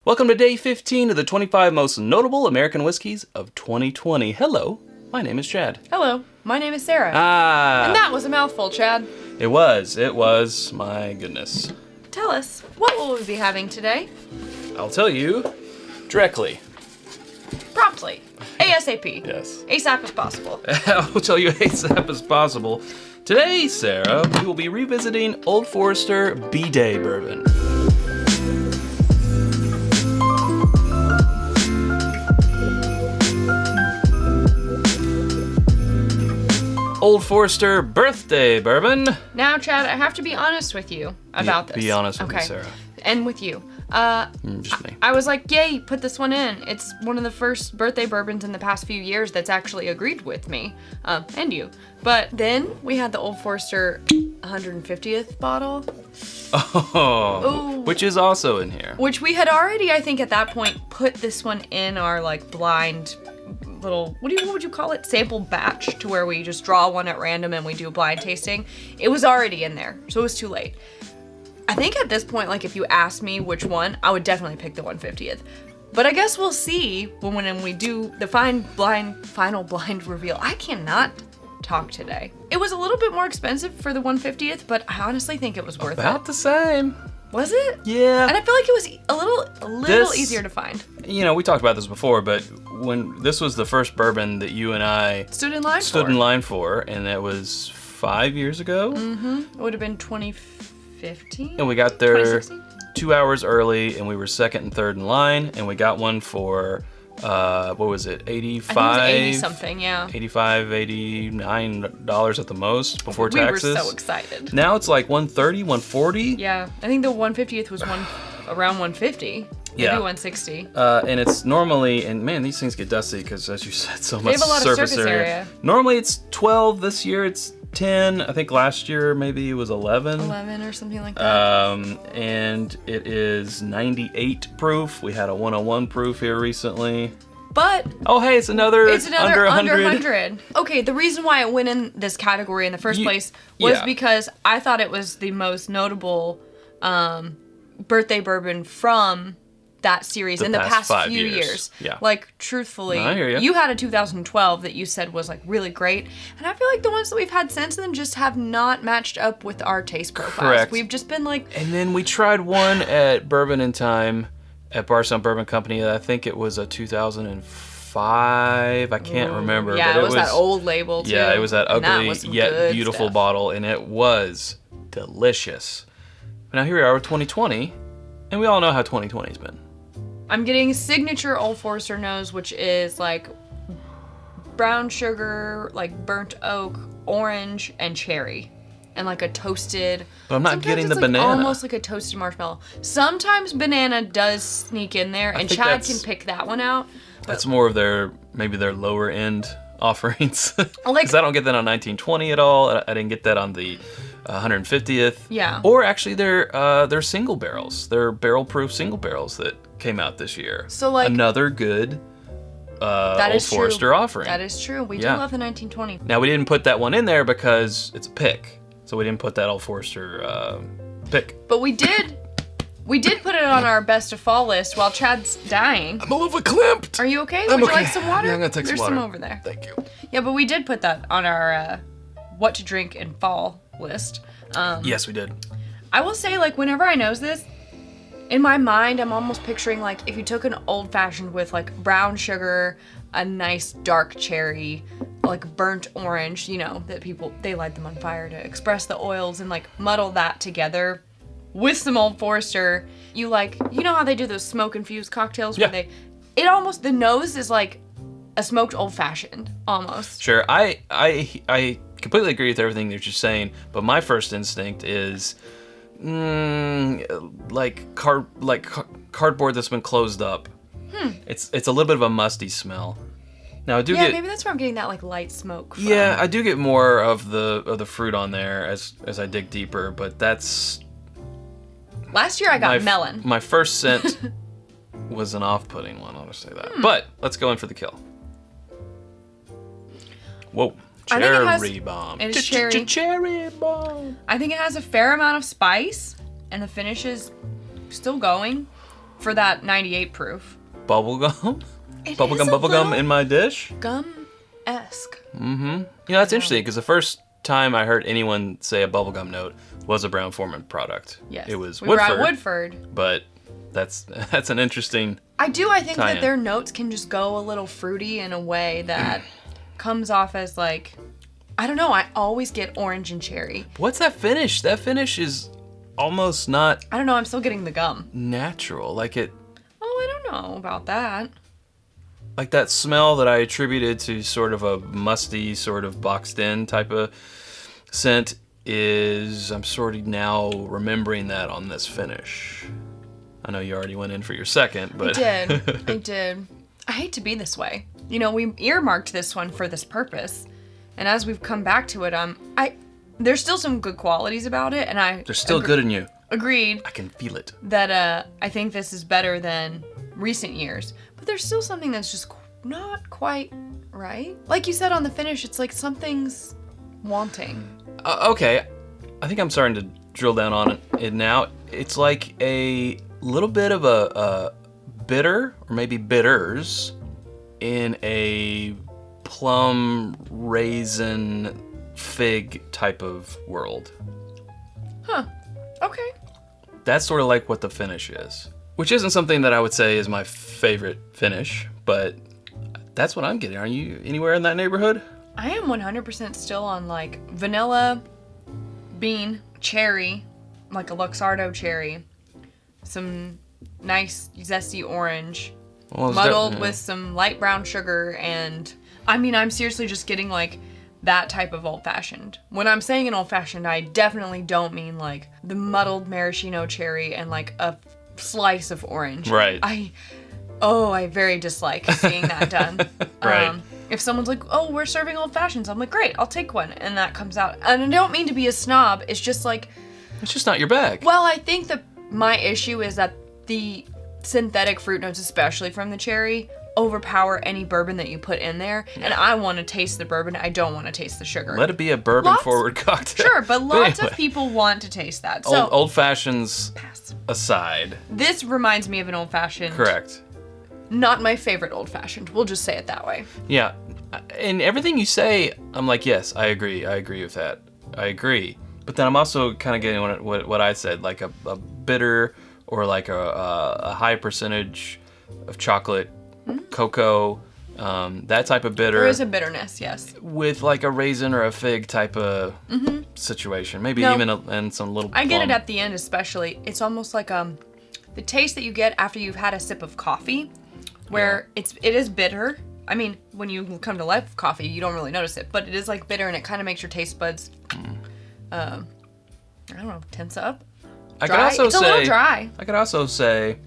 Welcome to day 15 of the 25 most notable American whiskeys of 2020. Hello, my name is Chad. Hello, my name is Sarah. And that was a mouthful, Chad. It was, my goodness. Tell us, what will we be having today? I'll tell you directly. Promptly. ASAP. Yes. ASAP as possible. I'll tell you ASAP as possible. Today, Sarah, we will be revisiting Old Forester Birthday Bourbon. Old Forester Birthday Bourbon. Now, Chad, I have to be honest with you about this. Be honest with me, Sarah. And with you. Just me. I was like, yay, put this one in. It's one of the first birthday bourbons in the past few years that's actually agreed with me. And you. But then we had the Old Forester 150th bottle. Oh. Ooh. Which is also in here. Which we had already, I think, at that point, put this one in our, like, blind little, what would you call it? Sample batch, to where we just draw one at random and we do a blind tasting. It was already in there, so it was too late. I think at this point, like, if you asked me which one, I would definitely pick the 150th. But I guess we'll see when we do the final blind reveal. I cannot talk today. It was a little bit more expensive for the 150th, but I honestly think it was worth it. About the same. Was it? Yeah. And I feel like it was a little easier to find. You know, we talked about this before, but when this was the first bourbon that you and I stood in line for, and that was 5 years ago. Mm-hmm. It would have been 2015. And we got there 2 hours early, and we were second and third in line, and we got one for what was it? 85. I think it was 80 something, yeah. $85, $89 at the most before taxes. We were so excited. Now it's like 130, 140. Yeah, I think the 150th was around 150. Maybe 160. And it's normally, and man, these things get dusty because, as you said, so much have a lot surface of surface area. Normally it's 12. This year it's 10. I think last year maybe it was 11. 11 or something like that. And it is 98 proof. We had a 101 proof here recently. But oh, hey, it's another under 100. Okay, the reason why it went in this category in the first place was because I thought it was the most notable birthday bourbon from that series in the past few years. Yeah. Like, truthfully, I hear you had a 2012 that you said was, like, really great. And I feel like the ones that we've had since then just have not matched up with our taste profiles. Correct. We've just been like... And then we tried one at Bourbon in Time at Barstown Bourbon Company. I think it was a 2005. I can't remember. Yeah, but it was that old label, too. Yeah, it was that ugly yet beautiful stuff. bottle, and it was delicious. Now here we are with 2020, and we all know how 2020's been. I'm getting signature Old Forester nose, which is like brown sugar, like burnt oak, orange, and cherry. And like a toasted... But I'm not getting the banana. Almost like a toasted marshmallow. Sometimes banana does sneak in there, and Chad can pick that one out. That's more of maybe their lower end offerings. Like, because I don't get that on 1920 at all. I didn't get that on the 150th. Yeah. Or actually their single barrels. They're barrel proof single barrels that came out this year. So like another good Old Forester offering. That is true. We do love the 1920. Now we didn't put that one in there because it's a pick. So we didn't put that Old Forester pick. But we did put it on our best of fall list while Chad's dying. I'm a little verklempt. Are you okay? Would you like some water? Yeah, I'm gonna take some water. There's some over there. Thank you. Yeah, but we did put that on our what to drink in fall list. Yes, we did. I will say, like, whenever I nose this, in my mind, I'm almost picturing, like, if you took an old-fashioned with, like, brown sugar, a nice dark cherry, like, burnt orange, you know, that they light them on fire to express the oils and, like, muddle that together with some Old Forester. You know how they do those smoke-infused cocktails where the nose is, like, a smoked old-fashioned, almost. Sure, I completely agree with everything that you're saying, but my first instinct is... cardboard that's been closed up. It's a little bit of a musty smell. Now I do get... maybe that's where I'm getting that like light smoke from. Yeah, I do get more of the fruit on there as I dig deeper, but that's... Last year I got melon. My first scent was an off-putting one, I'll just say that. But let's go in for the kill. Whoa. Cherry bomb. It is cherry. Cherry bomb. I think it has a fair amount of spice, and the finish is still going. for that 98 proof. Bubblegum? It is Bubblegum in my dish? Gum-esque. Mm-hmm. You know, that's interesting, because the first time I heard anyone say a bubblegum note was a Brown-Forman product. Yes. It was we Woodford. were at Woodford. But that's an interesting I think tie-in. that their notes can just go a little fruity in a way that comes off as like, I don't know, I always get orange and cherry. What's that finish? That finish is almost not I don't know, I'm still getting the gum. natural. Like I don't know about that. like that smell that I attributed to sort of a musty, sort of boxed in type of scent I'm sort of now remembering that on this finish. I know you already went in for your second, but I did. I hate to be this way. You know, we earmarked this one for this purpose. And as we've come back to it, there's still some good qualities about it, and they're still good in you. Agreed. I can feel it. That I think this is better than recent years. But there's still something that's just not quite right. Like you said on the finish, it's like something's wanting. Okay, I think I'm starting to drill down on it now. It's like a little bit of a bitter, or maybe bitters, in a plum, raisin, fig type of world. Huh. Okay. That's sort of like what the finish is. Which isn't something that I would say is my favorite finish, but that's what I'm getting. Are you anywhere in that neighborhood? I am 100% still on like vanilla, bean, cherry, like a Luxardo cherry, some nice zesty orange, muddled with some light brown sugar, and I mean, I'm seriously just getting like that type of old-fashioned. When I'm saying an old-fashioned, I definitely don't mean like the muddled maraschino cherry and like a slice of orange. Right. I very dislike seeing that done. Right. If someone's like, oh, we're serving old fashions, I'm like, great, I'll take one. And that comes out. And I don't mean to be a snob. It's just like... It's just not your bag. Well, I think that my issue is that the synthetic fruit notes, especially from the cherry, overpower any bourbon that you put in there. Yeah. And I want to taste the bourbon. I don't want to taste the sugar. Let it be a bourbon-forward cocktail. Sure, but lots of people want to taste that. So old fashions aside. This reminds me of an old-fashioned. Correct. Not my favorite old-fashioned. We'll just say it that way. Yeah. And everything you say, I'm like, yes, I agree. I agree with that. I agree. But then I'm also kind of getting what I said, like a bitter or like a high percentage of chocolate, cocoa, that type of bitter. There is a bitterness, yes. With like a raisin or a fig type of situation. Maybe even and some little I get plum. it at the end especially. It's almost like the taste that you get after you've had a sip of coffee, where it is bitter. I mean, when you come to life with coffee, you don't really notice it, but it is like bitter, and it kind of makes your taste buds, I don't know, tense up. It's a little dry. I could also say,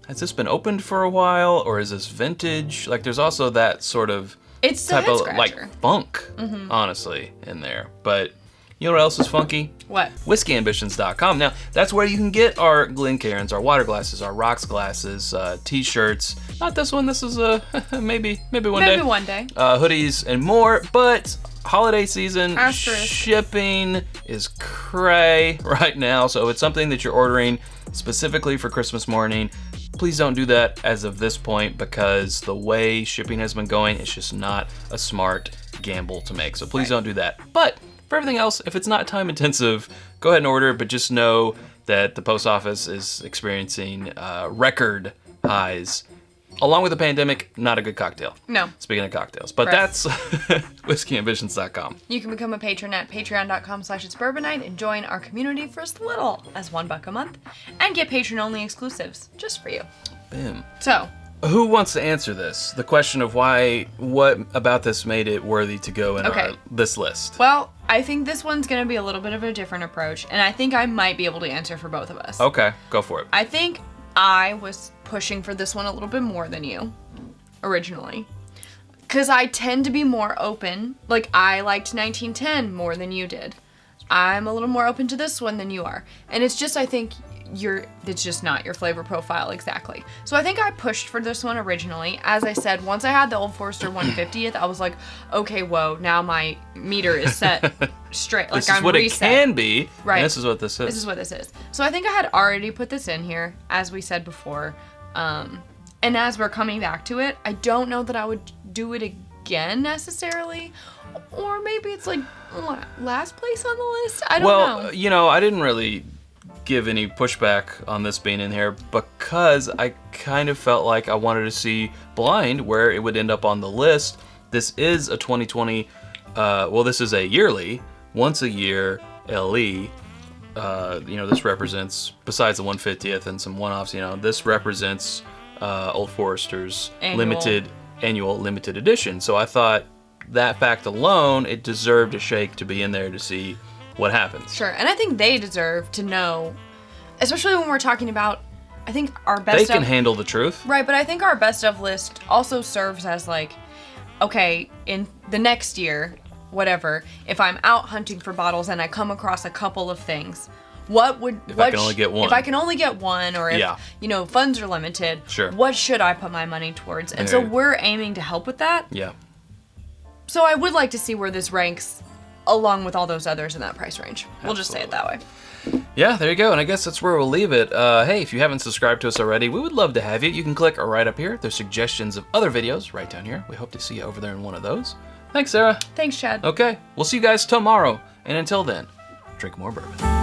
has this been opened for a while, or is this vintage? Like, there's also that sort of type of like funk, honestly, in there. But you know what else is funky? What? WhiskyAmbitions.com. Now, that's where you can get our Glencairns, our water glasses, our rocks glasses, t-shirts. Not this one. This is maybe one day. Maybe one day. Hoodies and more. But holiday season Asterisk. shipping is cray right now. So if it's something that you're ordering specifically for Christmas morning, please don't do that as of this point, because the way shipping has been going, it's just not a smart gamble to make. So please don't do that. But for everything else, if it's not time intensive, go ahead and order it, but just know that the post office is experiencing record highs. Along with the pandemic, not a good cocktail. No. Speaking of cocktails. But that's WhiskyAmbitions.com. You can become a patron at patreon.com/itsbourbonnight and join our community for as little as $1 a month and get patron-only exclusives just for you. Boom. So, who wants to answer this? The question of what about this made it worthy to go in this list? Well, I think this one's going to be a little bit of a different approach, and I think I might be able to answer for both of us. Okay, go for it. I think I was pushing for this one a little bit more than you, originally. Because I tend to be more open. Like, I liked 1910 more than you did. I'm a little more open to this one than you are. And it's just, I think, it's just not your flavor profile exactly. So I think I pushed for this one originally. As I said, once I had the Old Forester 150th, I was like, okay, whoa, now my meter is set straight. Like, this is I'm what reset. it can be. Right. And this is what this is. This is what this is. So I think I had already put this in here, as we said before. And as we're coming back to it, I don't know that I would do it again necessarily. Or maybe it's like last place on the list. I don't know. Well, you know, I didn't really give any pushback on this being in here because I kind of felt like I wanted to see blind where it would end up on the list. This is a 2020, this is a yearly, once a year LE. You know, this represents, besides the 150th and some one-offs, you know, this represents Old Forester's annual limited edition. So I thought that fact alone, it deserved a shake to be in there to see what happens. Sure, and I think they deserve to know, especially when we're talking about, I think our best They can handle the truth. Right, but I think our best of list also serves as like, okay, in the next year, whatever, if I'm out hunting for bottles and I come across a couple of things, if I can only get one. If I can only get one, or if, you know, funds are limited, sure, what should I put my money towards? And so we're aiming to help with that. Yeah. So I would like to see where this ranks along with all those others in that price range. We'll just say it that way. Yeah, there you go. And I guess that's where we'll leave it. Hey, if you haven't subscribed to us already, we would love to have you. You can click right up here. There's suggestions of other videos right down here. We hope to see you over there in one of those. Thanks, Sarah. Thanks, Chad. Okay, we'll see you guys tomorrow. And until then, drink more bourbon.